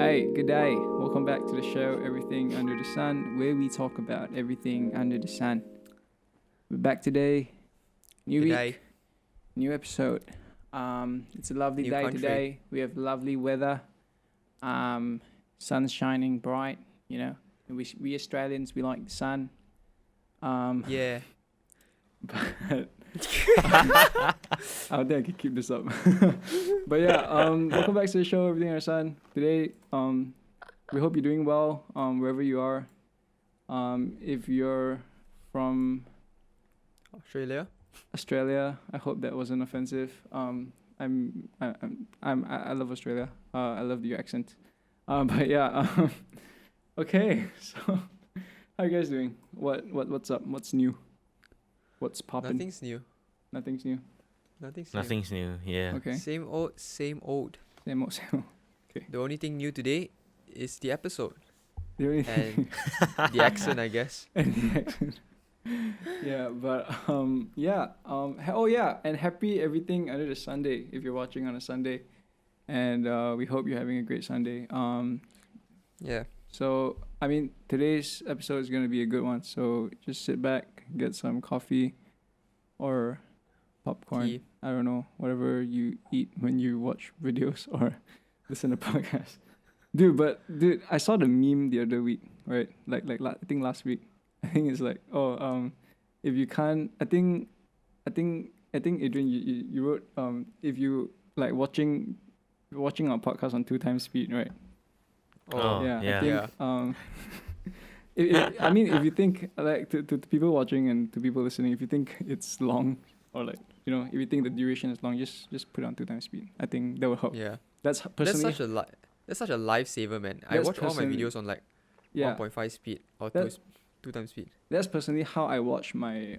Hey, good day. Welcome back to the show, Everything Under the Sun, where we talk about everything under the sun. We're back today. New week, G'day. new episode. It's a lovely New day country. today. We have lovely weather. Sun's shining bright. You know, we Australians, we like the sun. Yeah. But I don't think I can keep this up. But yeah, welcome back to the show, Everything Under the Sun. Today, we hope you're doing well, wherever you are. If you're from Australia. Australia, I hope that wasn't offensive. I love Australia. I love your accent. But yeah, okay. So, how you guys doing? What's up? What's new? What's popping? Nothing's new. Nothing's new. Nothing's new, yeah. Okay. Same old, same old. Same old, same old. The only thing new today is the episode The only and the accent, I guess. and the accent. Yeah, but oh yeah, and happy everything under the Sunday if you're watching on a Sunday, and we hope you're having a great Sunday. Yeah. So I mean today's episode is gonna be a good one. So just sit back, get some coffee, or popcorn. Tea. I don't know, whatever you eat when you watch videos or listen to podcasts. Dude, I saw the meme the other week, right? I think last week. I think it's like, if you can't, I think Adrian, you wrote, if you like watching our podcast on 2x speed, right? Oh, yeah. yeah. I think, I mean, if you think like to people watching and to people listening, if you think it's long or like if you think the duration is long, just put it on 2x speed. I think that will help. Yeah. That's That's personally. such a lifesaver, man. I That's watch all my personally- videos on like yeah. 1.5 speed or That- 2 times speed. That's personally how I watch my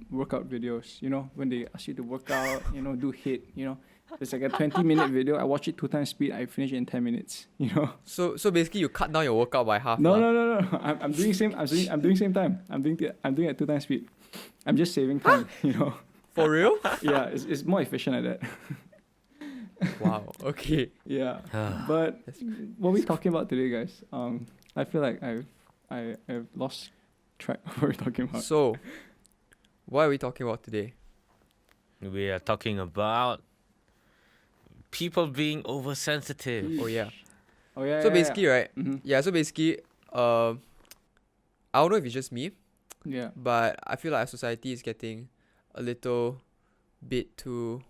workout videos. You know, when they ask you to work out, do HIIT. It's like a 20-minute video. I watch it 2x speed. I finish it in 10 minutes. So basically you cut down your workout by half. No, lah. no. I'm doing same. I'm doing same time. I'm doing at 2x speed. I'm just saving time. For real? Yeah, it's more efficient at that. Wow. Okay. Yeah. But That's what are we talking about today, guys? I feel like I've lost track of what we're talking about. So, what are we talking about today? We are talking about people being oversensitive. Oh yeah. Oh yeah. So basically, right? Mm-hmm. Yeah. So basically, I don't know if it's just me, Yeah. but I feel like our society is getting a little bit too.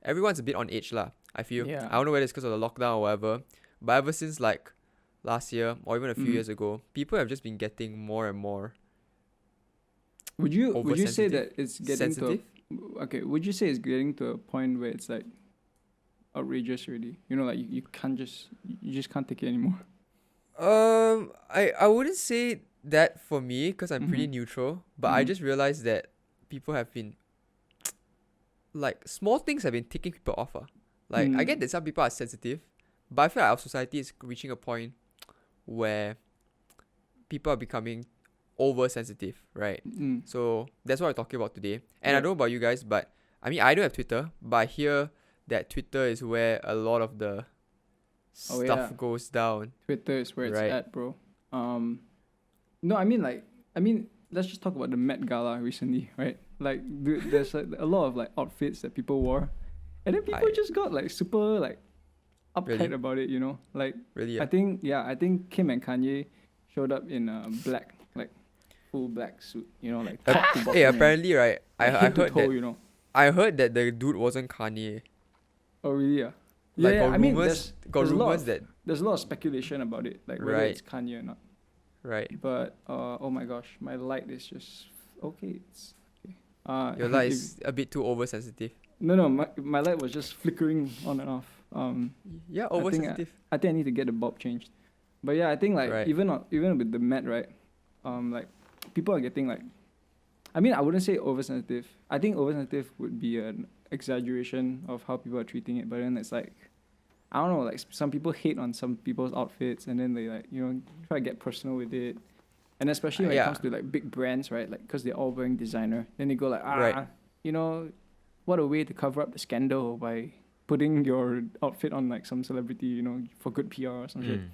Everyone's a bit on edge lah. I feel. Yeah. I don't know whether it's because of the lockdown or whatever, but ever since like last year or even a few Mhm. years ago, people have just been getting more and more Would you say oversensitive? that it's getting sensitive. to okay? Would you say it's getting to a point where it's like outrageous already? Like you can't you just can't take it anymore. I wouldn't say that for me because I'm pretty Mhm. neutral, but I Mhm. just realized that people have been like small things have been ticking people off. Like I get that some people are sensitive, but I feel like our society is reaching a point where people are becoming oversensitive, right? Mm. So that's what we're talking about today. And I Yeah. don't know about you guys, but I mean I don't have Twitter, but I hear that Twitter is where a lot of the Oh, stuff yeah. goes down. Twitter is where it's Right. at, bro. No, I mean let's just talk about the Met Gala recently, right? Like, dude, there's like a lot of like outfits that people wore, and then people I- just got like super like uptight Really? about it, Like, Really. I think Kim and Kanye showed up in a black, like full black suit, like top to bottom. Hey, apparently, right? I head to heard toe, that I heard that the dude wasn't Kanye. Oh really? Yeah. Like Yeah, got I mean, rumors, there's a lot rumors of- that there's a lot of speculation about it, like whether Right. it's Kanye or not. right. But oh my gosh, my light is just okay. It's okay. Your light if- is a bit too oversensitive. No, my light was just flickering on and off. Yeah, I think oversensitive. I think I need to get the bulb changed. But yeah, I think like Right. even with the Met, right? Like people are getting like, I mean, I wouldn't say oversensitive. I think oversensitive would be an exaggeration of how people are treating it. But then it's like, I don't know, like some people hate on some people's outfits, and then they like try to get personal with it. And especially when it Yeah. comes to like big brands, right? Like because they're all wearing designer, then they go like, Right. what a way to cover up the scandal by putting your outfit on like some celebrity, you know, for good PR or some shit. Mm.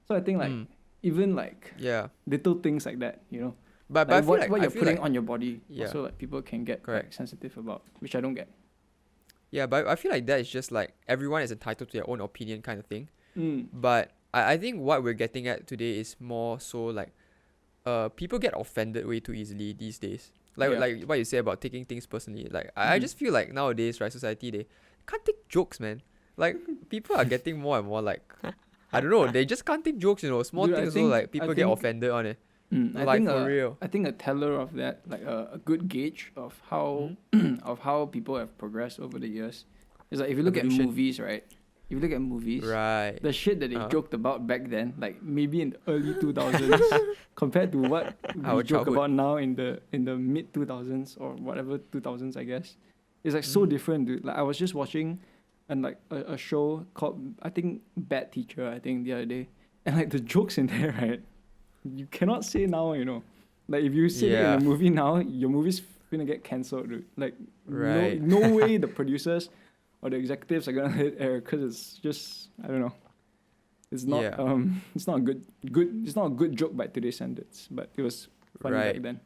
So I think like Mm. even like Yeah. little things like that, you know, But like I feel like what I you're feel putting like, on your body, Yeah. also like people can get like Correct. sensitive about, which I don't get. yeah, but I feel like that is just like everyone is entitled to their own opinion kind of thing. Mm. But I think what we're getting at today is more so like people get offended way too easily these days. Yeah. Like what you say about taking things personally. Like I Mhm. just feel like nowadays, right, society they can't take jokes, man. Like people are getting more and more like I don't know, they just can't take jokes, you know. Small Dude, I things also think- like I people get think- offended on it. I Like think for real. I think a teller of that, like a good gauge of how of how people have progressed over the years, is like if you look Evolution. at movies, right? If you look at movies, Right. the shit that they Uh-huh. joked about back then, like maybe in the early 2000s, compared to what Our we joke childhood. about now in the mid 2000s or whatever 2000s, I guess, it's like so different, dude. Like I was just watching, and like a show called I think Bad Teacher, I think the other day, and like the jokes in there, right? You cannot say now, you know. Like if you say it Yeah. in a movie now, your movie's gonna get cancelled, dude. Like Right. no way the producers or the executives are gonna let it air because it's just I don't know. It's not Yeah. it's not a good it's not a good joke by today's standards, but it was funny Right. back then.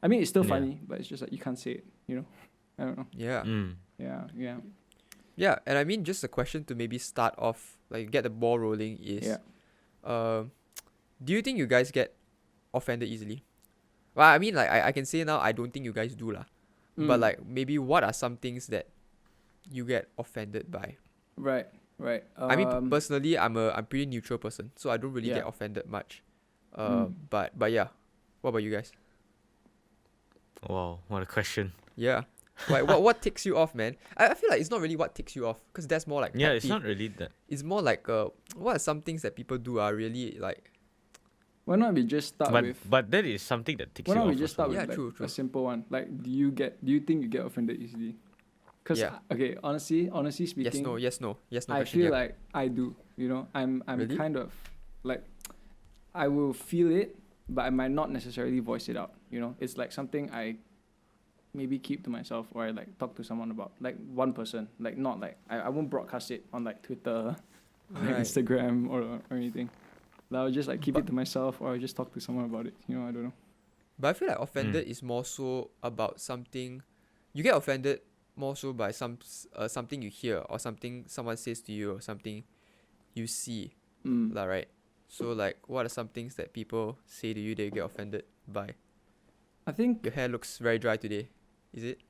I mean it's still Yeah. funny, but it's just like you can't say it, you know. I don't know. Yeah. Mm. Yeah. Yeah, and I mean just a question to maybe start off, like get the ball rolling is Yeah. do you think you guys get offended easily? Well, I mean like I can say now I don't think you guys do lah. But Mm. like maybe what are some things that you get offended by? Right. I mean personally I'm a pretty neutral person, so I don't really Yeah. get offended much. Mm. But yeah. What about you guys? Wow, what a question. Yeah. Like what ticks you off, man? I feel like it's not really what ticks you off, because that's more like Yeah, pet it's peeve. not really that. It's more like what are some things that people do are really like why not we just start But with but that is something that ticks why you not off. we just also. start Yeah, with like true. a simple one? Like do you think you get offended easily? Because Yeah. okay, honestly speaking, yes no I question, feel yeah. like I do. You know, I'm Really? kind of like I will feel it, but I might not necessarily voice it out. You know, it's like something I maybe keep to myself or I like talk to someone about, like one person, like not like I won't broadcast it on like Twitter, or Right. Instagram or anything. Like, I'll just like keep But- it to myself or I just talk to someone about it. You know, I don't know. But I feel like offended is more so about something. You get offended more so by something you hear or something someone says to you or something you see, Mm. lah, right? So like, what are some things that people say to you that you get offended by? I think Your hair looks very dry today. Is it?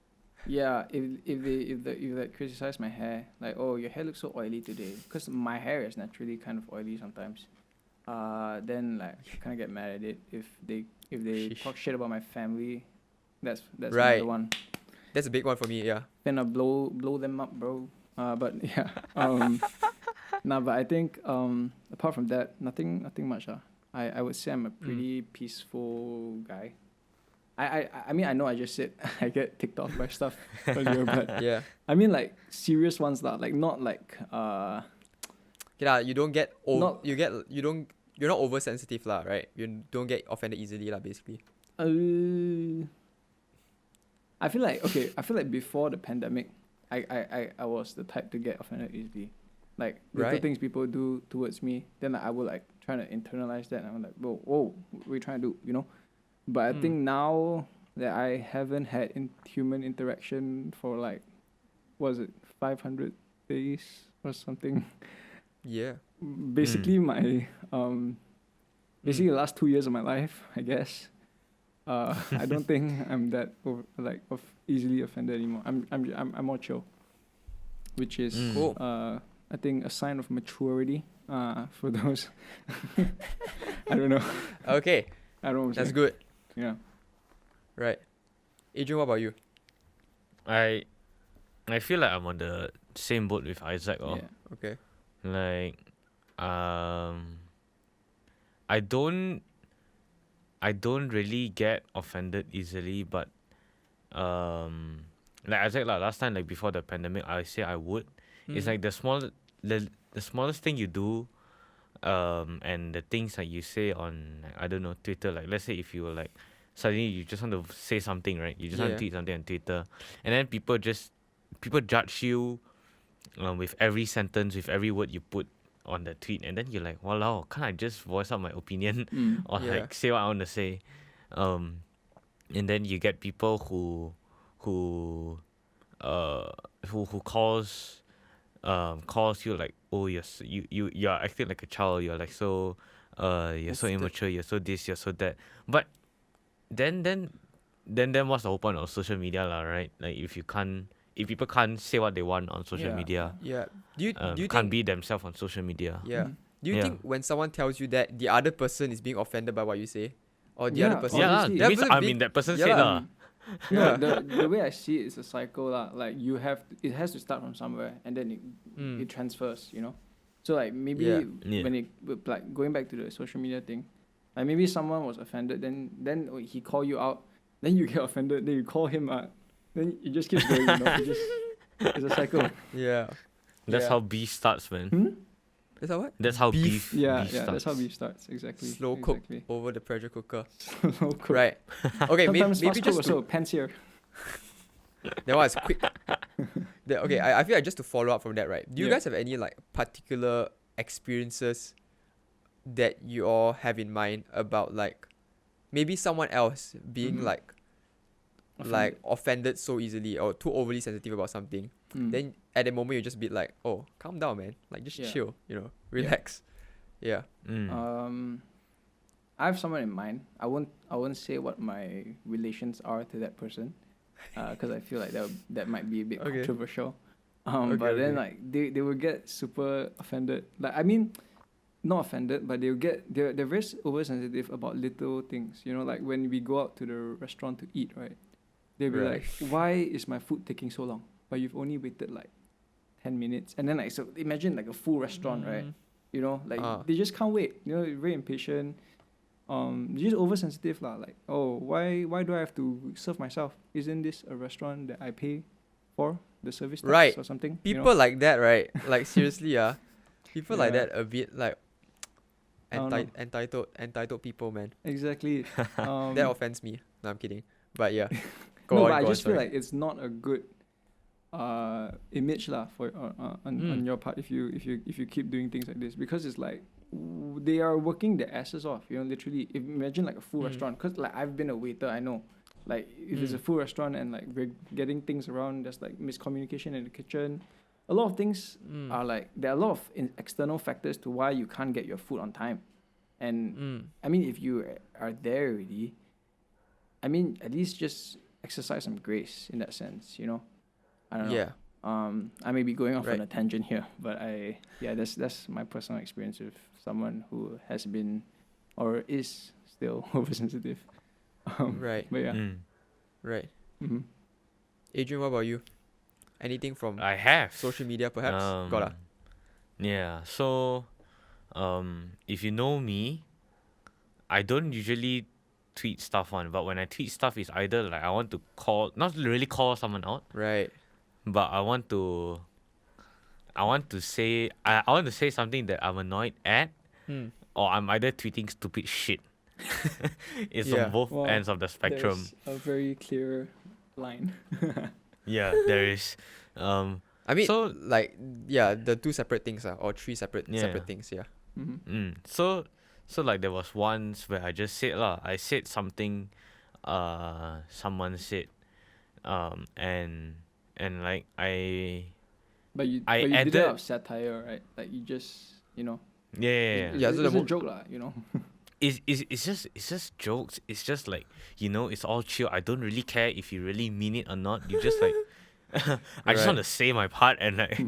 yeah, if they criticize my hair, like, oh, your hair looks so oily today, because my hair is naturally kind of oily sometimes. Then like I kind of get mad at it if they Sheesh. talk shit about my family. That's Right. another one. That's a big one for me. Yeah. Then I blow them up, bro. But yeah. Nah, but I think apart from that, nothing much. I would say I'm a pretty peaceful guy. I mean I know I just said I get ticked off by stuff earlier, but Yeah. I mean like serious ones lah, like not like Okay lah. You don't get Not- You're not oversensitive lah, right? You don't get offended easily lah, basically. I feel like before the pandemic, I was the type to get offended easily. Like little Right. things people do towards me, then I would like try to internalize that, and I'm like, whoa, what are you trying to do, you know? But I think now that I haven't had human interaction for like, what is it, 500 days or something? Yeah. Basically my basically the last 2 years of my life, I guess. I don't think I'm that easily offended anymore. I'm more chill, which is Cool. I think a sign of maturity. For those, I don't know. Okay. I don't know. That's good. Yeah. Right. Adrian, what about you? I feel like I'm on the same boat with Isaac. Yeah. Okay. Like, I don't really get offended easily, but like Isaac lah, last time, like before the pandemic, I say I would. It's like the smallest thing you do, and the things that you say on, like, I don't know, Twitter. Like, let's say if you were like suddenly you just want to say something, right? You just want Yeah. to tweet something on Twitter, and then people judge you with every sentence, with every word you put on the tweet, and then you're like, "Walao, can't I just voice out my opinion or Yeah. like say what I want to say?" Um, and then you get people who uh who calls you like, "Oh, you're acting like a child. You're like you're so Sensitive. immature. You're so this. You're so that." But then then then what's the whole point of social media, lah? Right? Like if people can't say what they want on social Yeah, media, Yeah. Do you can't think be themselves on social media. yeah. Mhm. Do you Yeah. think when someone tells you that the other person is being offended by what you say? Or the other Yeah, person Yeah, lah. obviously. the other Means person I being- mean that person yeah said lah. lah. No, Yeah. the way I see it is a cycle lah. Like it has to start from somewhere, and then it transfers. You know, so like maybe Yeah. Yeah. when like going back to the social media thing, like maybe someone was offended, then he call you out, then you get offended, then you call him out, then it just keeps going. You know, it's a cycle. Yeah. That's Yeah. how beef starts, man. Hmm? Is that what? That's how Beef. beef. Yeah, beef yeah, starts. that's how beef starts. Exactly. Slow cook exactly. over the pressure cooker. Slow cook. Right. Okay, Sometimes maybe fast cook just also to, pants here. that one is quick. Okay, I feel like just to follow up from that, right? Do you Yeah. guys have any like particular experiences that you all have in mind about like maybe someone else being Mhm. like offended so easily or too overly sensitive about something? Mm. Then at the moment you just be like, oh, calm down, man. Like just Yeah. chill, relax. Yeah. Mm. I have someone in mind. I won't say what my relations are to that person, because I feel like that might be a bit Okay. controversial. Okay, But then okay. like they will get super offended. Like I mean, not offended, but they're very oversensitive about little things. You know, like when we go out to the restaurant to eat, right? They'll be Right. like, "Why is my food taking so long? But you've only waited like 10 minutes." And then like so imagine like a full restaurant, right? Mm. You know, like Ah. they just can't wait. You know, very impatient. They're just oversensitive lah. Like, oh, why do I have to serve myself? Isn't this a restaurant that I pay for the service tax Right. or something? People like that, right? Like seriously, people like Yeah. that a bit like I don't know. entitled people, man. Exactly. That offends me. No, I'm kidding. But yeah, no, on, but I go on, just feel sorry. like it's not a good image lah for on your part if you keep doing things like this, because it's like they are working their asses off, you know, literally. If, imagine like a full restaurant, because like I've been a waiter, I know, like if it's a full restaurant and like we're getting things around, there's like miscommunication in the kitchen, a lot of things are like, there are a lot of external factors to why you can't get your food on time. And I mean, if you are there already, I mean, at least just exercise some grace in that sense, you know. I don't know. Yeah. I may be going off on Right. a tangent here, but that's my personal experience with someone who has been or is still oversensitive. Right. But yeah. Right. Mm-hmm. Adrian, what about you? Anything from I have social media, perhaps? Got ah? Yeah. So, if you know me, I don't usually tweet stuff on, but when I tweet stuff, it's either like I want to not really call someone out, Right. but I want to say I want to say something that I'm annoyed at, or I'm either tweeting stupid shit. It's Yeah. on both Wow, ends of the spectrum. There's a very clear line. Yeah, there is. I mean, So- like, yeah, the two separate things or three separate Yeah. things, yeah. Mm-hmm. So like there was once where I just said I said something, someone said, and like But you I did it added- out of satire, right? Like you just, you know. yeah. Yeah, so it's the a joke lah, you know. It's just jokes. It's just like, it's all chill. I don't really care if you really mean it or not. You just like I just Right. want to say my part and like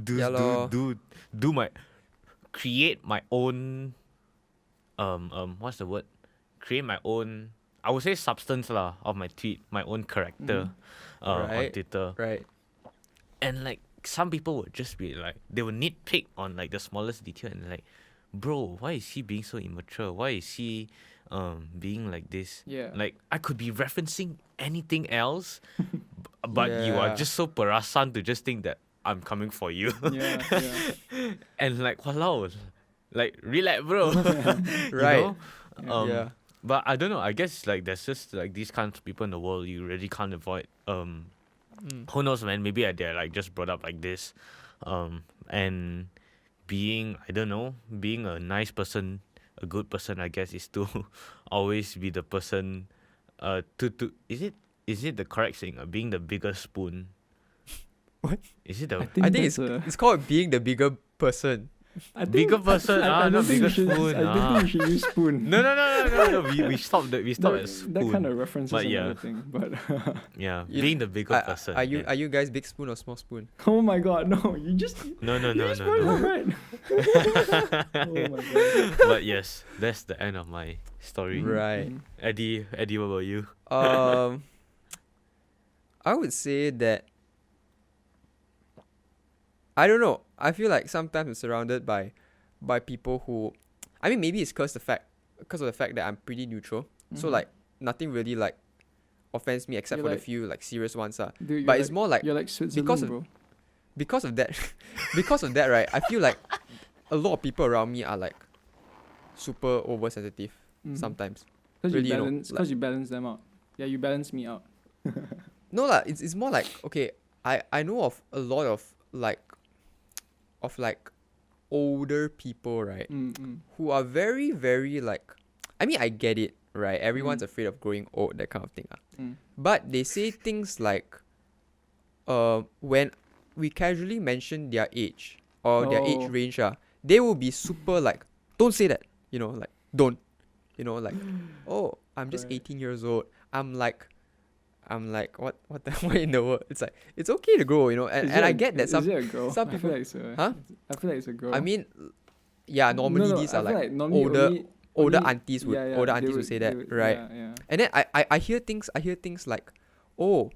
Yeah lor. do my create my own what's the word? Create my own, I would say, substance lah of my tweet, my own character on Right. Twitter. Right. And like some people would just be like, they would nitpick on like the smallest detail and like, bro, why is he being so immature? Why is he being like this? Yeah. Like I could be referencing anything else, but you are Yeah. just so perasan to just think that I'm coming for you. yeah. And like, walao, like relax, bro. Right. You know? Yeah. But I don't know. I guess like there's just like these kinds of people in the world you really can't avoid. Who knows, man? Maybe they're like just brought up like this. And being, I don't know, being a nice person, a good person, I guess, is to always be the person. To is it the correct saying? Being the bigger spoon. What? Is it I the think I think that's a. it's called being the bigger person. I bigger think person? I don't Not think bigger we should. spoon. I don't think we should use spoon. No. We stopped. We stopped at That, spoon. that kind of references But another yeah, thing. But yeah, You- being the bigger person. Are you yeah. are you guys big spoon or small spoon? oh my god, no! You just No, you just no, put it no. right. Oh my god. But yes, that's the end of my story. Right. Mhm. Eddie, what about you? I would say that I don't know. I feel like sometimes I'm surrounded by people who, I mean, maybe it's because of the fact that I'm pretty neutral. So Mhm. like nothing really like offends me except You're for the like- few like serious ones. Dude, But you're it's more like you're like Switzerland, because of- bro. because of that, because of that, right? I feel like a lot of people around me are like super oversensitive Mhm. sometimes. 'Cause really, you you know, balance, like- because you balance them out. Yeah, you balance me out. No lah, it's more like okay, I know of a lot of like older people, right? Mm-mm. Who are very, very like, I mean, I get it, right? Everyone's Mm. afraid of growing old, that kind of thing. Mm. But they say things like, when we casually mention their age or their age Oh. range, they will be super like, don't say that, like, don't, like, oh, I'm just Correct. 18 years old. I'm like, what the what in the world? It's like, it's okay to grow, and Is it I a- get that is some it a girl? some I feel people- like it's a. Huh? I feel like it's a girl. I mean, yeah, normally No, these I are feel like normally older older only- aunties would yeah, older they aunties would say that, they would- right? Yeah, yeah. And then I hear things like, oh,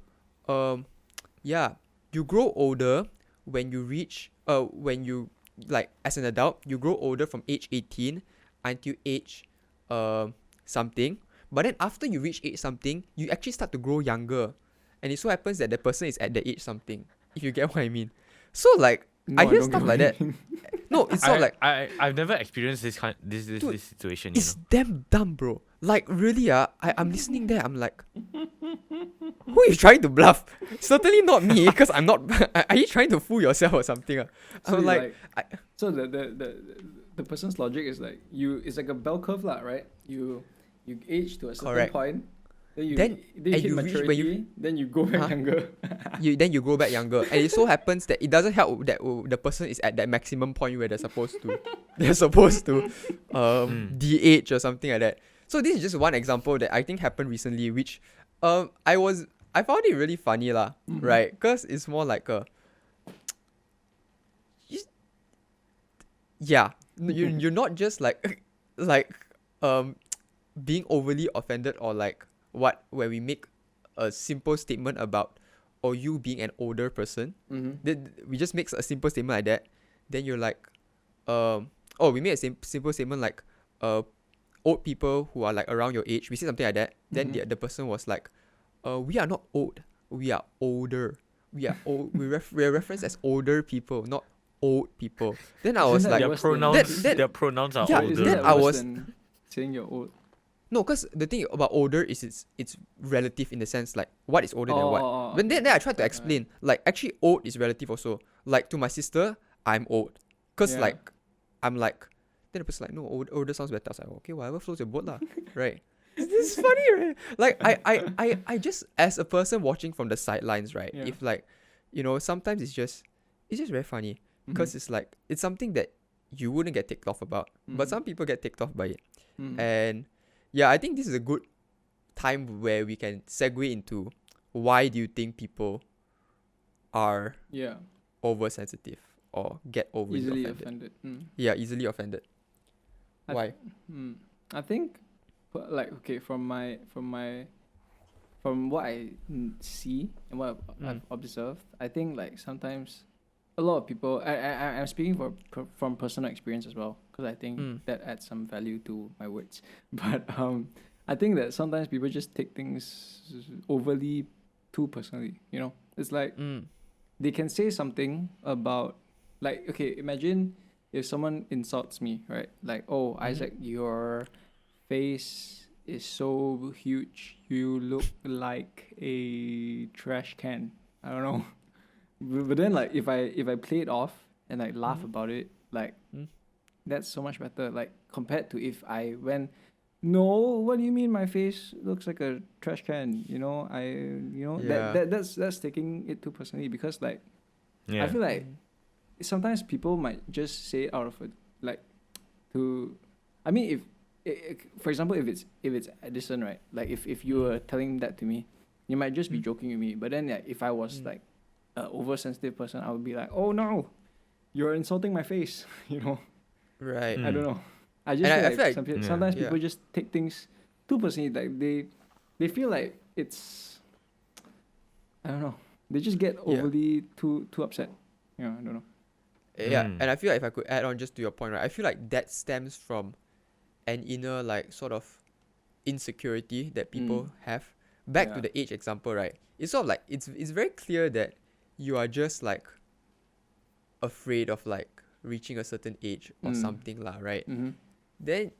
yeah, you grow older when you reach when you like as an adult, you grow older from age 18 until age something. But then after you reach age something, you actually start to grow younger. And it so happens that the person is at the age something. If you get what I mean. So like No, I hear don't stuff get like what that. you mean. No, it's not like I've never experienced this Dude, situation. it's damn dumb, bro. Like really, I'm listening there. I'm like, who is trying to bluff? Certainly not me, because I'm not. Are you trying to fool yourself or something? So I'm you like, so the person's logic is like it's like a bell curve lah, right? You age to a certain Correct. point, then you Then- you and hit you reach when maturity, then you go back Huh? younger. you grow back younger, and it so happens that it doesn't help that the person is at that maximum point where they're supposed to de-age or something like that. So this is just one example that I think happened recently, which I found it really funny lah, Mhm. right? Because it's more like a yeah, you're not just like being overly offended or like where we make a simple statement about or you being an older person. Mm-hmm. Then we just make a simple statement like that. Then you're like, we made a simple statement like, old people who are like around your age. We say something like that. Then Mhm. the person was like, we are not old. We are older. We are old. We're referenced as older people, not old people. Then I Isn't was that like, Their worse than- pronouns. that- Their pronouns are Yeah, older. Isn't then that I worse was- than saying you're old? no, because the thing about older is it's relative in the sense like what is older than what. But then I tried to explain like actually old is relative also. Like to my sister, I'm old. Cause Yeah. like I'm like then the person like no older sounds better. I was like okay, whatever floats your boat lah. Right. This is funny, right? Like I just as a person watching from the sidelines, right? Yeah. If like sometimes it's just very funny because it's like it's something that you wouldn't get ticked off about, but Mhm. some people get ticked off by it. Mhm. And yeah, I think this is a good time where we can segue into why do you think people are Yeah, oversensitive or get overly easily offended? offended. Yeah, easily offended. I Why? I think, like, okay, from what I see and what I've observed, I think like sometimes a lot of people. I'm speaking from personal experience as well because I think that adds some value to my words. But I think that sometimes people just take things overly too personally. It's like they can say something about, like, okay, imagine if someone insults me, right? Like, oh, Isaac, your face is so huge. You look like a trash can. I don't know. But then like if I play it off and like laugh about it, like Mm. that's so much better. Like compared to if I went, no, what do you mean my face looks like a trash can? Yeah. That's taking it too personally because like Yeah. I feel like Mhm. sometimes people might just say it out of a, like to, I mean if for example if it's Edison, right, like if you were telling that to me, you might just be Mm. joking with me, but then like if I was Mm. like a oversensitive person, I would be like, oh no, you're insulting my face. Right. I don't Mm. know. I just And feel I like feel like Yeah. sometimes Yeah. people just take things too personally, like they feel like it's, I don't know, they just get Yeah. overly too upset. I don't know. Yeah, Mm. and I feel like if I could add on just to your point, right, I feel like that stems from an inner like sort of insecurity that people have. Back to Yeah. the age example, right? It's sort of like it's very clear that you are just like afraid of like reaching a certain age or something lah, right? Mm-hmm. Then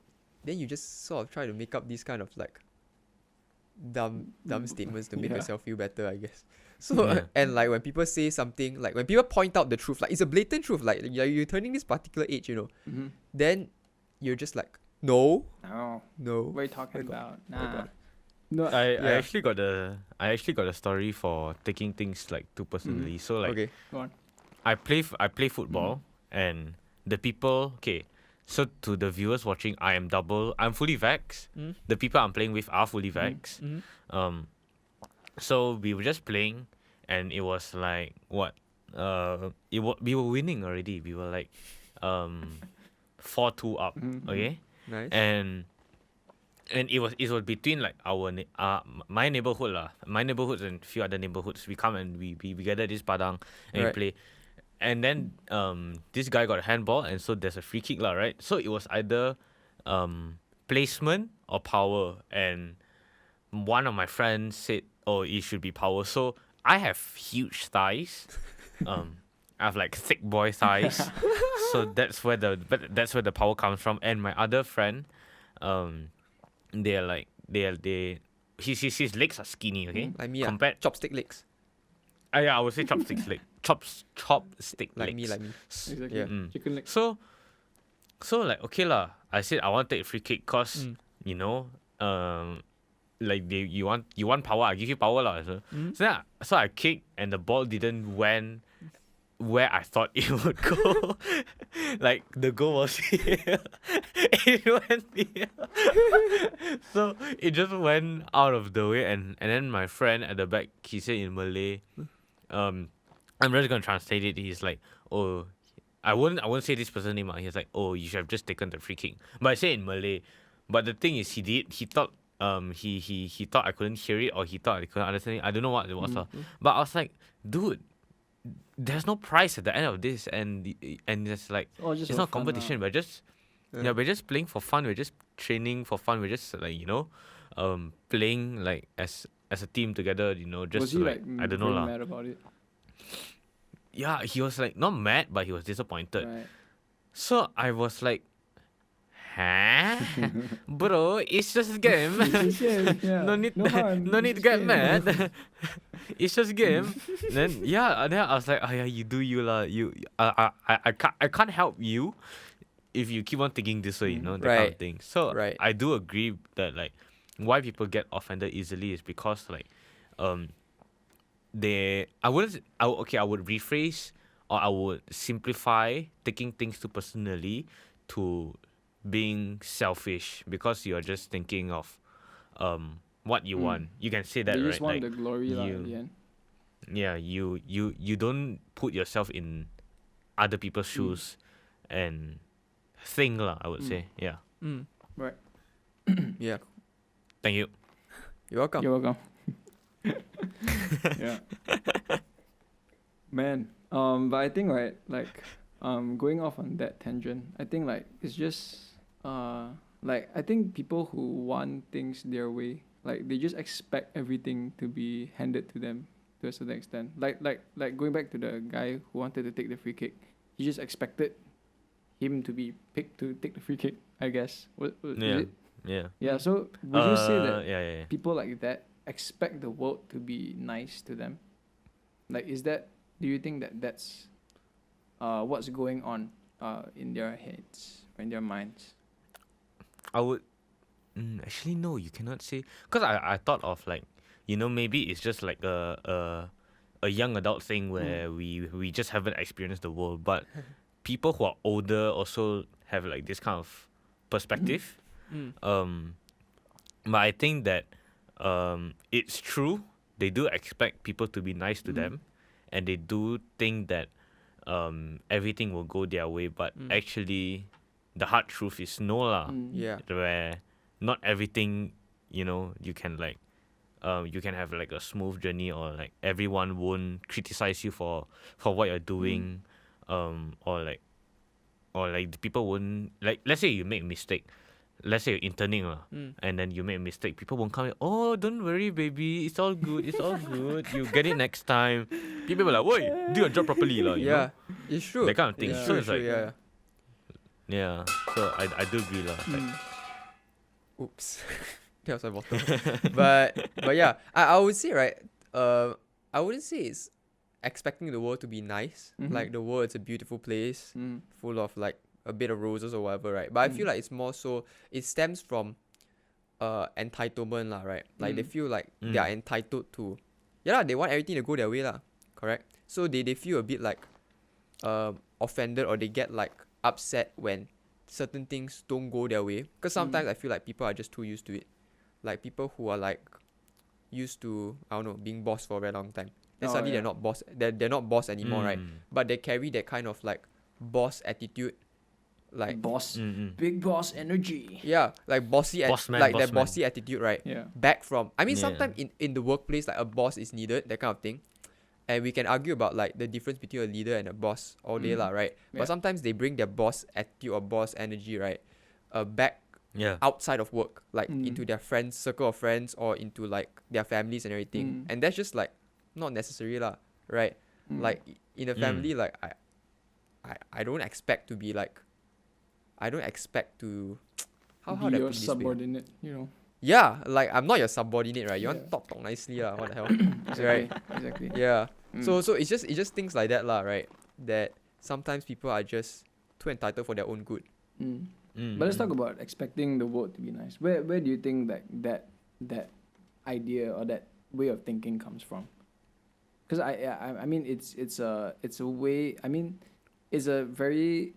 you just sort of try to make up these kind of like dumb statements to make Yeah. yourself feel better, I guess. So Yeah. and like when people say something, like when people point out the truth, like it's a blatant truth, like you're turning this particular age, Mm-hmm. then you're just like, no, Oh, no. what are you talking my God. about? my Nah. God. No. I Yeah. actually got a story for taking things like too personally. So like Okay. Go on. I play football and the people, okay, so to the viewers watching, I'm fully vax. Mm. The people I'm playing with are fully vax. Mm-hmm. So we were just playing and it was like what we were winning already. We were like 4-2 up, Mhm. okay? Nice. And it was between like my neighborhood lah, my neighborhoods and few other neighborhoods. We come and we gather this padang and Right. we play. And then this guy got a handball and so there's a free kick lah, right? So it was either placement or power, and one of my friends said, oh, it should be power. So I have huge thighs. I have like thick boy thighs. So that's where the power comes from. And my other friend, his legs are skinny, okay? Like me, Compared, chopstick legs. yeah, I would say chopsticks leg, chopstick Like me, legs. like me. Exactly. Yeah. Mm. Chicken legs. So like okay lah. I said I want to take a free kick cause Mm. you know, like you want power, I give you power lah. Mm. So I kicked and the ball didn't went where I thought it would go. Like the goal was here. It went here. So it just went out of the way, and then my friend at the back, he said in Malay, I'm just gonna translate it. He's like, oh, I won't say this person's name. He's like, oh, you should have just taken the free kick. But I say in Malay. But the thing is, he thought he thought I couldn't hear it, or he thought I couldn't understand it. I don't know what it was. But I was like, dude, there's no prize at the end of this, and it's like Oh, just it's for not fun competition. lah. We're just we're just playing for fun. We're just training for fun. We're just like playing like as a team together. Just Was he to, like I don't know very lah. mad about it? Yeah, he was like not mad, but he was disappointed. Right. So I was like, huh? Bro, it's just a game. Yeah. No need harm, no it's need to just get game. mad. It's just game. Then I was like, oh yeah, you do you lah. I can't help you if you keep on thinking this way, that kind Right. of thing. So Right. I do agree that like why people get offended easily is because like I would rephrase, or I would simplify taking things too personally to being selfish, because you're just thinking of what you want. You can say that, They right? just want like the glory lah you, at the end. yeah, you don't put yourself in other people's shoes and think lah, I would say. Yeah. Mm. Right. Yeah. Thank you. You're welcome. You're welcome. Yeah. Man, but I think right, like, going off on that tangent, I think like it's just like I think people who want things their way, like they just expect everything to be handed to them to a certain extent. Like going back to the guy who wanted to take the free kick, he just expected him to be picked to take the free kick, I guess. What is Yeah. it? Yeah. Yeah, so would you say that yeah. people like that expect the world to be nice to them? Like, is that Do you think that that's what's going on in their heads or in their minds? I would actually no, you cannot say, because I thought of like, maybe it's just like a young adult thing where we just haven't experienced the world, but people who are older also have like this kind of perspective. Mm. But I think that it's true. They do expect people to be nice to them, and they do think that everything will go their way. But actually, the hard truth is no lah. Yeah. Where not everything, you can like, you can have like a smooth journey, or like everyone won't criticize you for what you're doing, or like the people won't, like, let's say you make a mistake. Let's say you're interning and then you make a mistake. People won't come in, oh, don't worry, baby. It's all good. It's all good. You get it next time. People will like, wait, do your job properly. Lah. Yeah. It's true. That kind of thing. It's So true. it's like, Yeah. yeah. So I do agree. Lah. Like, Oops. That was my bottle. but yeah, I would say, right, I wouldn't say it's expecting the world to be nice. Like the world is a beautiful place, full of like a bit of roses or whatever, right? But I feel like it's more so it stems from entitlement lah, right? Like they feel like they are entitled to, they want everything to go their way lah, correct? So they feel a bit like offended, or they get like upset when certain things don't go their way, because sometimes I feel like people are just too used to it. Like people who are like used to, I don't know, being boss for a very long time, then suddenly they're not boss, they're not boss anymore, right? But they carry that kind of like boss attitude, like boss, big boss energy. Yeah, like bossy, that bossy attitude, right? Yeah. Back from, I mean, sometimes in the workplace, like a boss is needed, that kind of thing, and we can argue about like the difference between a leader and a boss all day lah, right? But sometimes they bring their boss attitude or boss energy, right, back outside of work, like into their friends, circle of friends, or into like their families and everything, and that's just like not necessary lah, right? Like in a family, like I don't expect to be like, I don't expect to how Be do I your put it this way? subordinate, you know. Yeah, like I'm not your subordinate, right? You want to talk nicely lah, what the hell? Right? Exactly. Yeah. So it's just things like that lah, right? That sometimes people are just too entitled for their own good. But let's talk about expecting the world to be nice. Where do you think that idea or that way of thinking comes from? Because I mean it's a way, I mean it's a very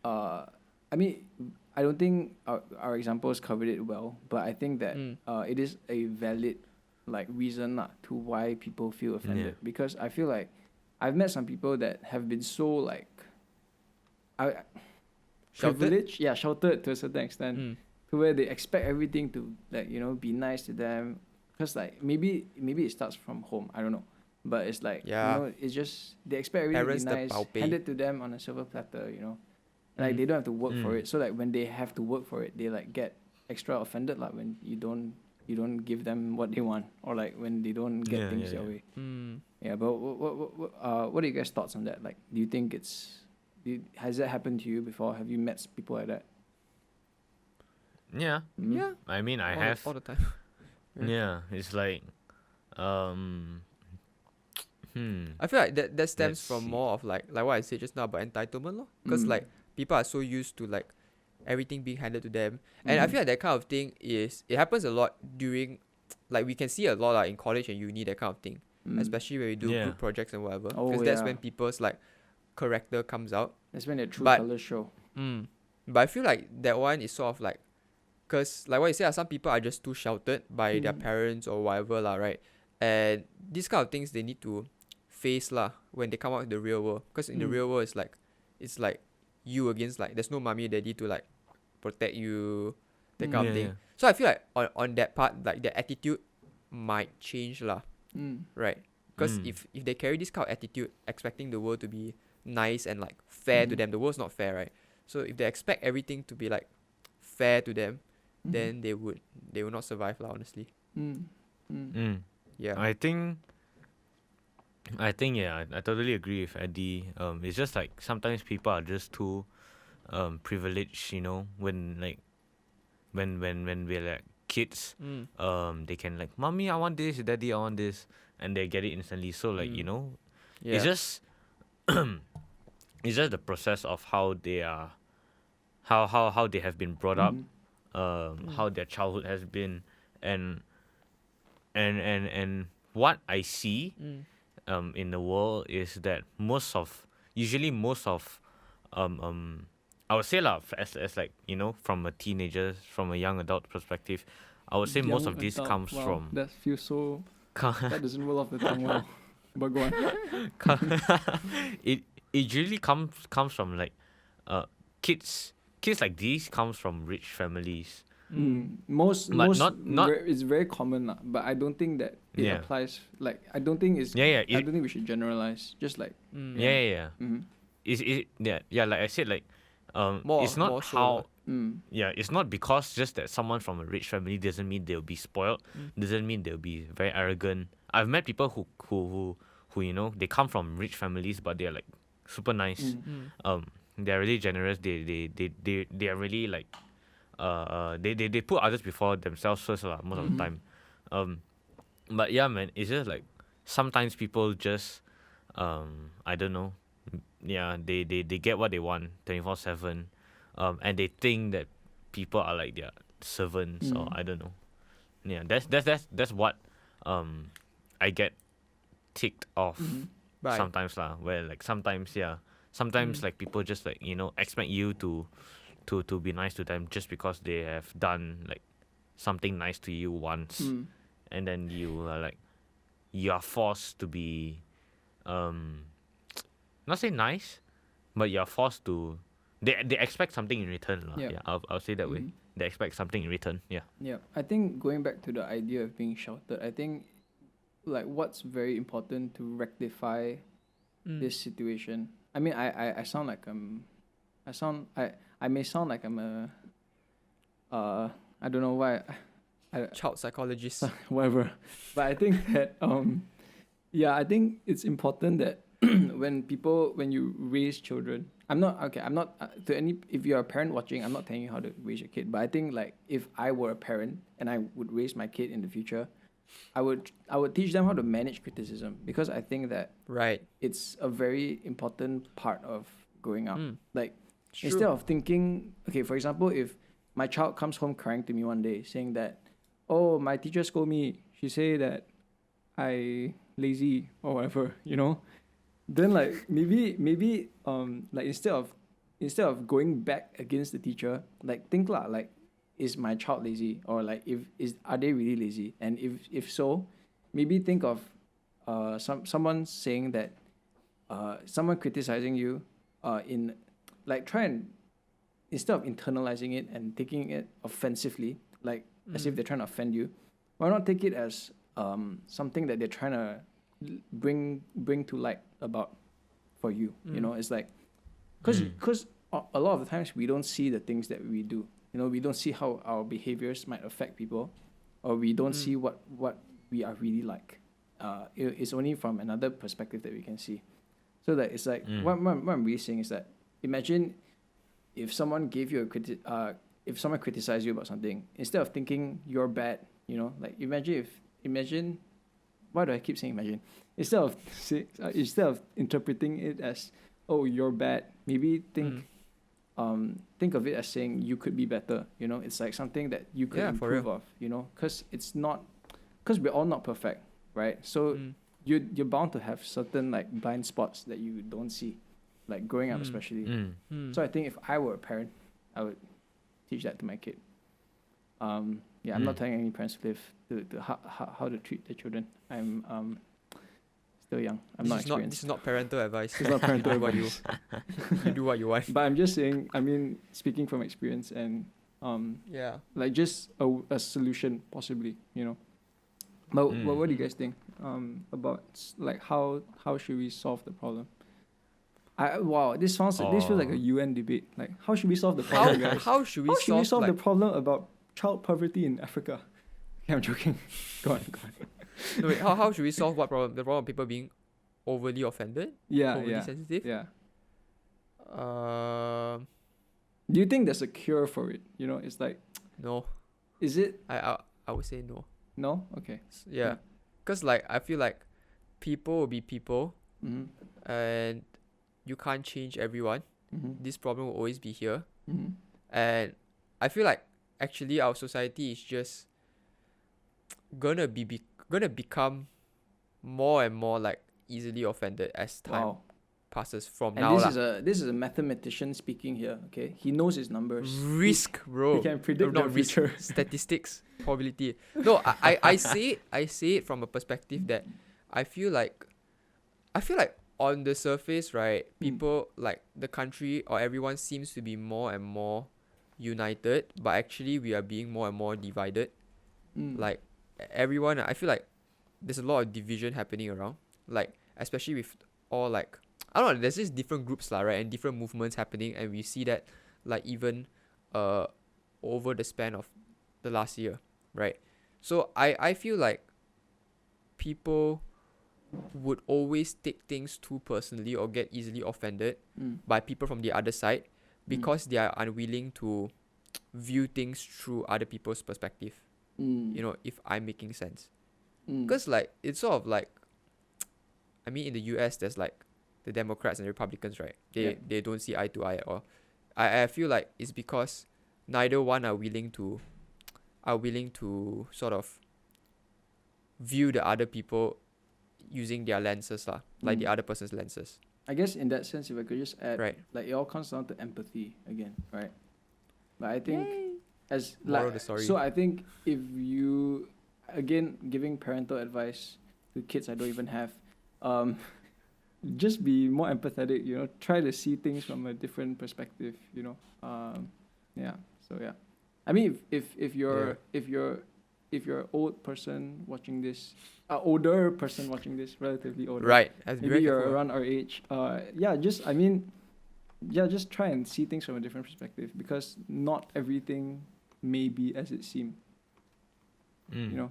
I mean I don't think our examples covered it well, but I think that it is a valid like reason to why people feel offended, because I feel like I've met some people that have been so like privileged, sheltered to a certain extent, to where they expect everything to like, you know, be nice to them, because like maybe it starts from home, I don't know, but it's like, you know, it's just they expect everything Parents to be nice, handed to them on a silver platter, you know, like they don't have to work for it. So like when they have to work for it, they like get extra offended like when you don't give them what they want, or like when they don't get things their way. Yeah, but what are you guys' thoughts on that? Like, do you think has that happened to you before? Have you met people like that? Yeah. Yeah. I mean, I all have. all the time. Yeah, it's like, I feel like that stems Let's from see. more of like what I said just now about entitlement, lor. Because like people are so used to like everything being handed to them, and I feel like that kind of thing it happens a lot during, like we can see a lot in college and uni, that kind of thing, especially when we do group projects and whatever. Because that's when people's like character comes out. That's when their true But- colors show. But I feel like that one is sort of like, because like what you said, some people are just too sheltered by their parents or whatever lah, right? And these kind of things they need to face lah when they come out in the real world. Because in the real world, it's like you against, like there's no mommy daddy to like protect you, that kind of thing. Yeah. So I feel like on that part, like their attitude might change lah, right? Because if they carry this kind of attitude, expecting the world to be nice and like fair to them, the world's not fair, right? So if they expect everything to be like fair to them, then they will not survive lah, honestly. Yeah. I think yeah, I totally agree with Eddie. It's just like sometimes people are just too privileged, you know, when we're like kids, they can like, mommy I want this, daddy I want this, and they get it instantly. So like, you know, Yeah. It's just it's just the process of how they are, how they have been brought up, how their childhood has been, and and what I see in the world is that usually most of I would say lah, as like, you know, from a teenager, from a young adult perspective, I would say most Young of this adult, comes wow, from that feels so. That doesn't roll off the tongue well. But go on. it usually comes from like kids like these comes from rich families. Most But most not it's very common lah, but I don't think that it Yeah. applies. Like I don't think it's. Yeah, I don't think we should generalize. Just like yeah. mm, Yeah, like I said, like More it's not more so how mm, yeah, it's not because just that someone from a rich family doesn't mean they'll be spoiled, doesn't mean they'll be very arrogant. I've met people who you know, they come from rich families but they're like super nice. They're really generous. They are really like they put others before themselves first lah, most of the time. But yeah, man, it's just like sometimes people just I don't know. Yeah, they get what they want 24/7. And they think that people are like their servants or I don't know. Yeah, that's what I get ticked off Right. sometimes lah. Where like sometimes like people just like, you know, expect you to be nice to them just because they have done like something nice to you once, and then you are like you are forced to be not say nice, but you're forced to. They expect something in return lah. Yeah. Yeah, I'll say that way. They expect something in return. Yeah. yeah. I think going back to the idea of being sheltered, I think like what's very important to rectify this situation. I mean, I sound like I may sound like I'm a I don't know why Child psychologist. whatever, but I think that yeah, I think it's important that when you raise children, I'm not to any, if you're a parent watching, I'm not telling you how to raise your kid, but I think like if I were a parent and I would raise my kid in the future, I would teach them how to manage criticism, because I think that Right. it's a very important part of growing up. Like It's instead true. of thinking, okay, for example, if my child comes home crying to me one day saying that, oh, my teacher scolded me, she say that I lazy or whatever, you know, then like maybe like instead of going back against the teacher, like think lah, like is my child lazy, or like are they really lazy, and if so, maybe think of someone saying that someone criticizing you in like try and instead of internalizing it and taking it offensively, like as if they're trying to offend you, why not take it as something that they're trying to bring to light about for you. You know, it's like because a lot of the times we don't see the things that we do. You know, we don't see how our behaviors might affect people, or we don't see what we are really like. It's only from another perspective that we can see. So that it's like what I'm really saying is that imagine if someone gave you if someone criticized you about something, instead of thinking you're bad, you know, like imagine why do I keep saying imagine? Instead of interpreting it as, oh, you're bad, maybe think of it as saying you could be better. You know, it's like something that you could improve of. You know, because we're all not perfect, right? So you're bound to have certain like blind spots that you don't see, like growing up especially. So I think if I were a parent, I would teach that to my kid. Yeah, I'm not telling any parents to how to treat their children. I'm still young. I'm not experienced. This is not parental advice. It's not parental What advice. you do what you want. But I'm just saying. I mean, speaking from experience and Yeah. like just a solution possibly. You know. But what do you guys think about like how should we solve the problem? This feels like a UN debate. Like how should we solve the problem, guys? How should we How should we solve the like, problem about child poverty in Africa? Okay, I'm joking. Go on. no, wait, how should we solve what problem? The problem of people being overly offended? Yeah, Overly yeah, sensitive? yeah. Do Do you think there's a cure for it? You know, it's like, no. is it? I would say no. No? Okay. Yeah. Cause like I feel like people will be people and you can't change everyone. This problem will always be here. And I feel like actually our society is just gonna become more and more like easily offended as time Wow. passes from And now this is a mathematician speaking here. Okay, he knows his numbers. Risk, bro. He can predict the Not risk, future. statistics, probability. No, I say it from a perspective that I feel like on the surface, right, people like the country or everyone seems to be more and more united, but actually we are being more and more divided. Like everyone, I feel like there's a lot of division happening around, like especially with all like I don't know, there's just different groups lah, right, and different movements happening, and we see that like even over the span of the last year, right? So I feel like people would always take things too personally or get easily offended by people from the other side because they are unwilling to view things through other people's perspective. You know, if I'm making sense. Because like it's sort of like, I mean, in the US there's like the Democrats and the Republicans, right? They don't see eye to eye at all. I feel like it's because neither one are willing to sort of view the other people using their lenses lah, like the other person's lenses. I guess in that sense, if I could just add, Right. like it all comes down to empathy again, right? But I think as Moral like of the story. so, I think if you again giving parental advice to kids I don't even have, just be more empathetic. You know, try to see things from a different perspective. You know, yeah. So yeah, I mean, if you're an old person watching this, older person watching this, relatively older, Right. Have to be maybe very you're careful. around our age, just try and see things from a different perspective, because not everything may be as it seems. You know,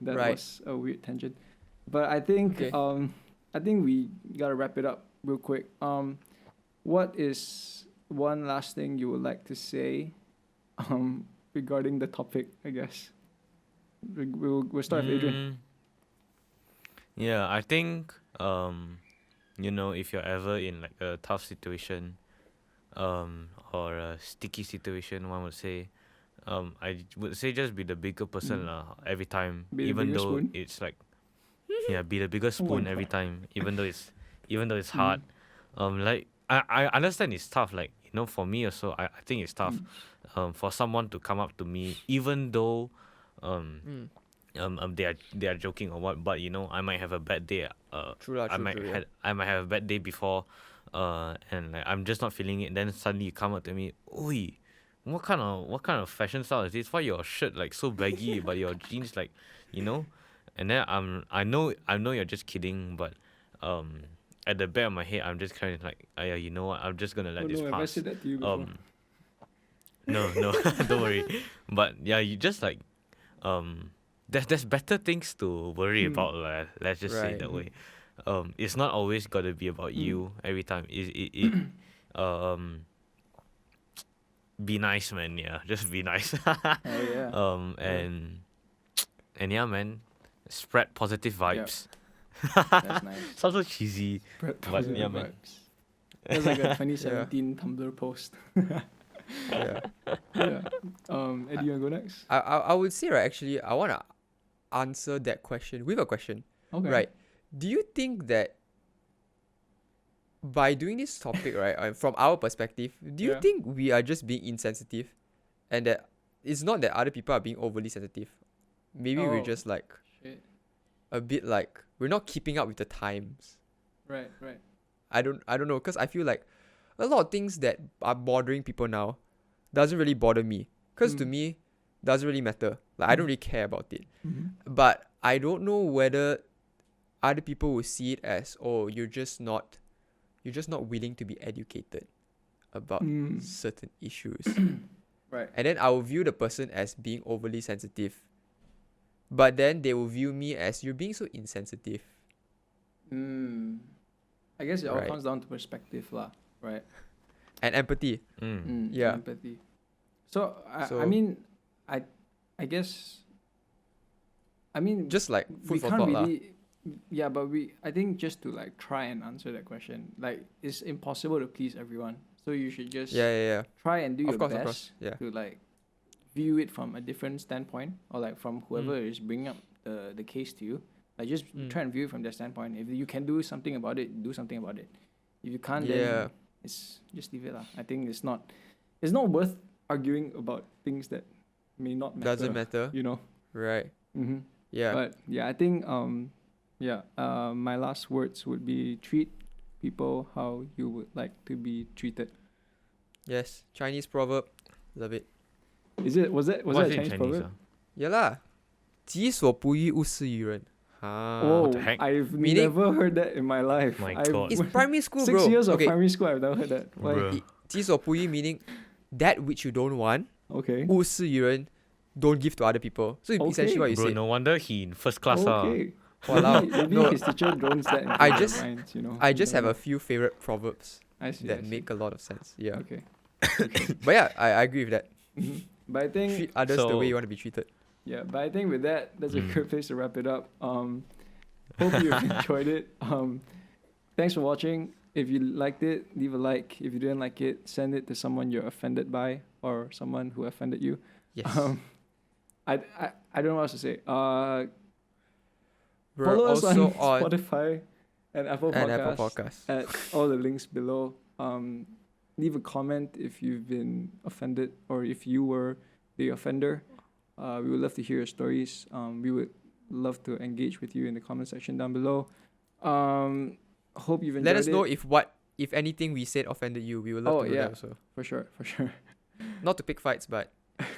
that Right. was a weird tangent, but I think Okay. I think we gotta wrap it up real quick. What is one last thing you would like to say, regarding the topic? I guess we'll start with Adrian. Yeah, I think you know, if you're ever in like a tough situation, or a sticky situation, one would say, I would say just be the bigger person lah every time, Be the even bigger though spoon? it's like, yeah, be the bigger Oh my spoon every God. time, even though it's hard. Like I understand it's tough. Like, you know, for me also, I think it's tough. For someone to come up to me, even though they are joking or what, but you know, I might have a bad day. True lah, true, yeah. I might have a bad day before, and like I'm just not feeling it. Then suddenly you come up to me, oi, what kind of fashion style is this? Why your shirt like so baggy, but your jeans like, you know? And then I know you're just kidding, but at the back of my head I'm just kind of like, yeah, you know what? I'm just gonna let this Have I pass. said that to you before? No, don't worry. But yeah, you just like, there's better things to worry about. Let's just say it that way. It's not always gotta be about you every time. Be nice, man. Yeah, just be nice. Yeah. And yeah, man, spread positive vibes. That's nice. Sounds so cheesy. Spread But positive yeah, man. vibes. That's like a 2017 Tumblr post. Yeah. Yeah. Eddie, you wanna go next? I would say, right, actually I wanna answer that question with a question. Okay. Right. Do you think that by doing this topic, right, from our perspective, do you Yeah. think we are just being insensitive, and that it's not that other people are being overly sensitive? Maybe we're Oh. just like Shit. a bit like we're not keeping up with the times. Right. I don't know, because I feel like a lot of things that are bothering people now doesn't really bother me, because to me doesn't really matter. Like I don't really care about it. But I don't know whether other people will see it as, oh, you're just not willing to be educated about certain issues. Right. And then I will view the person as being overly sensitive. But then they will view me as, you're being so insensitive. I guess it all Right. comes down to perspective, lah. Right. And empathy. Yeah. Empathy. So I So- mean, I guess. I mean, Just like we food for can't thought lah. really. Yeah, but I think just to like try and answer that question, like it's impossible to please everyone. So you should just Yeah. try and do your Of course, best yeah. to like view it from a different standpoint, or like from whoever Mm. is bringing up the case to you. Like just Mm. try and view it from their standpoint. If you can do something about it, do something about it. If you can't, Yeah. then it's just leave it lah. I think it's not worth arguing about things that may not matter. Doesn't matter. You know. Right. Mm-hmm. Yeah. But yeah, I think my last words would be treat people how you would like to be treated. Yes. Chinese proverb. Love it. Was that What's a in Chinese proverb? ah? Yeah lah. 己所不欲，勿施于人. Oh, what the heck? I've Meaning- never heard that in my life. My I've- God. It's primary school, 6 bro. years of Okay. primary school, I've never heard that. Why? Bruh. 己所不欲 meaning that which you don't want, Okay. 勿施于人, don't give to other people. So essentially what you Bro, say. no wonder he in first class. Okay. Walao. Maybe No, his teacher drones that into I their just- minds, you know. I You just don't have a know. few favorite proverbs I see. that make a lot of sense. Yeah. Okay. But yeah, I agree with that. Mhm. But I think Treat others the So- way you want to be treated. yeah, but I think with that, that's a Mm. good place to wrap it up. Hope you've enjoyed it. Thanks for watching. If you liked it, leave a like. If you didn't like it, send it to someone you're offended by or someone who offended you. Yes. I don't know what else to say. We're Follow us also on on Spotify and Apple and Podcasts. Apple Podcasts. At all the links below. Leave a comment if you've been offended or if you were the offender. We would love to hear your stories. We would love to engage with you in the comment section down below. Hope you've enjoyed Let us it. know if anything we said offended you. We would love Oh, to know yeah. that also. For sure. Not to pick fights, but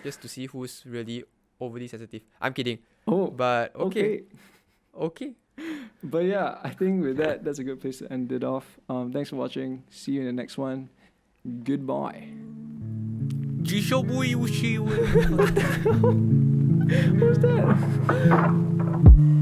just to see who's really overly sensitive. I'm kidding. Oh, But okay. But yeah, I think with that, that's a good place to end it off. Thanks for watching. See you in the next one. Goodbye. 举手不一无虚。 Who's that?